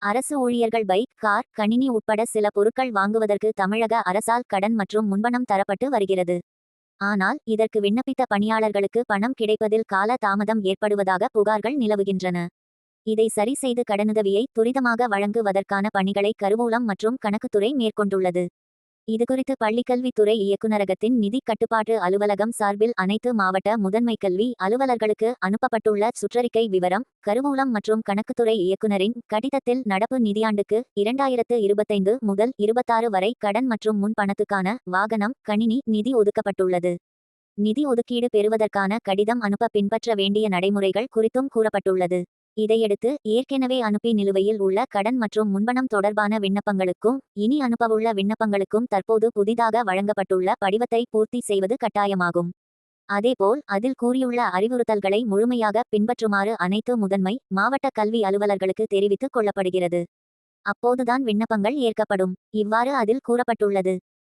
அரசு ஊழியர்கள் bike, car, கணினி உட்பட சில பொருட்கள் வாங்குவதற்கு தமிழக அரசால் கடன் மற்றும் முன்பணம் தரப்பட்டு வருகிறது. ஆனால் இதற்கு விண்ணப்பித்த பணியாளர்களுக்கு பணம் கிடைப்பதில் கால தாமதம் ஏற்படுவதாக புகார்கள் நிலவுகின்றன. இதை சரி செய்து கடனுதவியை துரிதமாக வழங்குவதற்கான பணிகளை கருவூலம் மற்றும் கணக்குத்துறை மேற்கொண்டுள்ளது. இதுகுறித்து பள்ளிக்கல்வித்துறை இயக்குநரகத்தின் நிதி கட்டுப்பாட்டு அலுவலகம் சார்பில் அனைத்து மாவட்ட முதன்மை கல்வி அலுவலர்களுக்கு அனுப்பப்பட்டுள்ள சுற்றறிக்கை விவரம், கருவூலம் மற்றும் கணக்குத்துறை இயக்குநரின் கடிதத்தில் நடப்பு நிதியாண்டுக்கு 2025 முதல் 26 வரை கடன் மற்றும் முன் பணத்துக்கான வாகனம், கணினி நிதி ஒதுக்கப்பட்டுள்ளது. நிதி ஒதுக்கீடு பெறுவதற்கான கடிதம் அனுப்ப பின்பற்ற வேண்டிய நடைமுறைகள் குறித்தும் கூறப்பட்டுள்ளது. இதையடுத்து ஏற்கெனவே அனுப்பி நிலுவையில் உள்ள கடன் மற்றும் முன்பணம் தொடர்பான விண்ணப்பங்களுக்கும் இனி அனுப்பவுள்ள விண்ணப்பங்களுக்கும் தற்போது புதிதாக வழங்கப்பட்டுள்ள படிவத்தை பூர்த்தி செய்வது கட்டாயமாகும். அதேபோல் அதில் கூறியுள்ள அறிவுறுத்தல்களை முழுமையாக பின்பற்றுமாறு அனைத்து முதன்மை, மாவட்ட கல்வி அலுவலர்களுக்கு தெரிவித்துக் கொள்ளப்படுகிறது. அப்போதுதான் விண்ணப்பங்கள் ஏற்கப்படும். இவ்வாறு அதில் கூறப்பட்டுள்ளது.